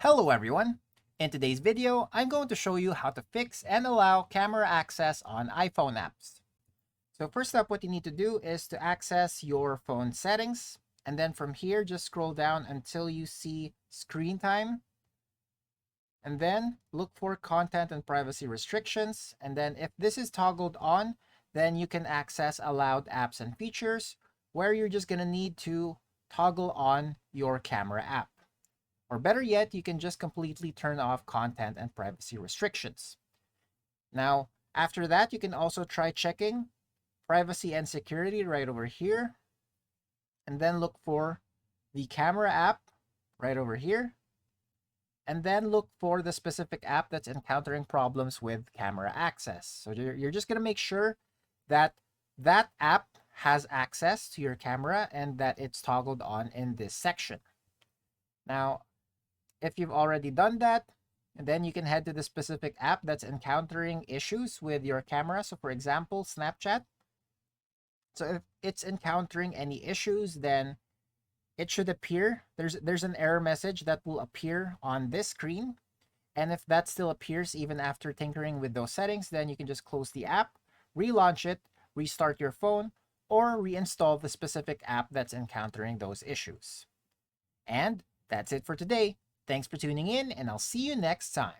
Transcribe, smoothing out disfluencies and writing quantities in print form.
Hello everyone! In today's video, I'm going to show you how to fix and allow camera access on iPhone apps. So first up, what you need to do is to access your phone settings, and then from here, just scroll down until you see screen time, and then look for content and privacy restrictions, and then if this is toggled on, then you can access allowed apps and features, where you're just going to need to toggle on your camera app. Or better yet, you can just completely turn off content and privacy restrictions. Now, after that, you can also try checking privacy and security right over here. And then look for the camera app right over here. And then look for the specific app that's encountering problems with camera access. So you're just going to make sure that that app has access to your camera and that it's toggled on in this section. Now, if you've already done that, and then you can head to the specific app that's encountering issues with your camera. So for example, Snapchat. So if it's encountering any issues, then it should appear, there's an error message that will appear on this screen. And if that still appears even after tinkering with those settings, then you can just close the app, relaunch it, restart your phone, or reinstall the specific app that's encountering those issues. And that's it for today. Thanks for tuning in, and I'll see you next time.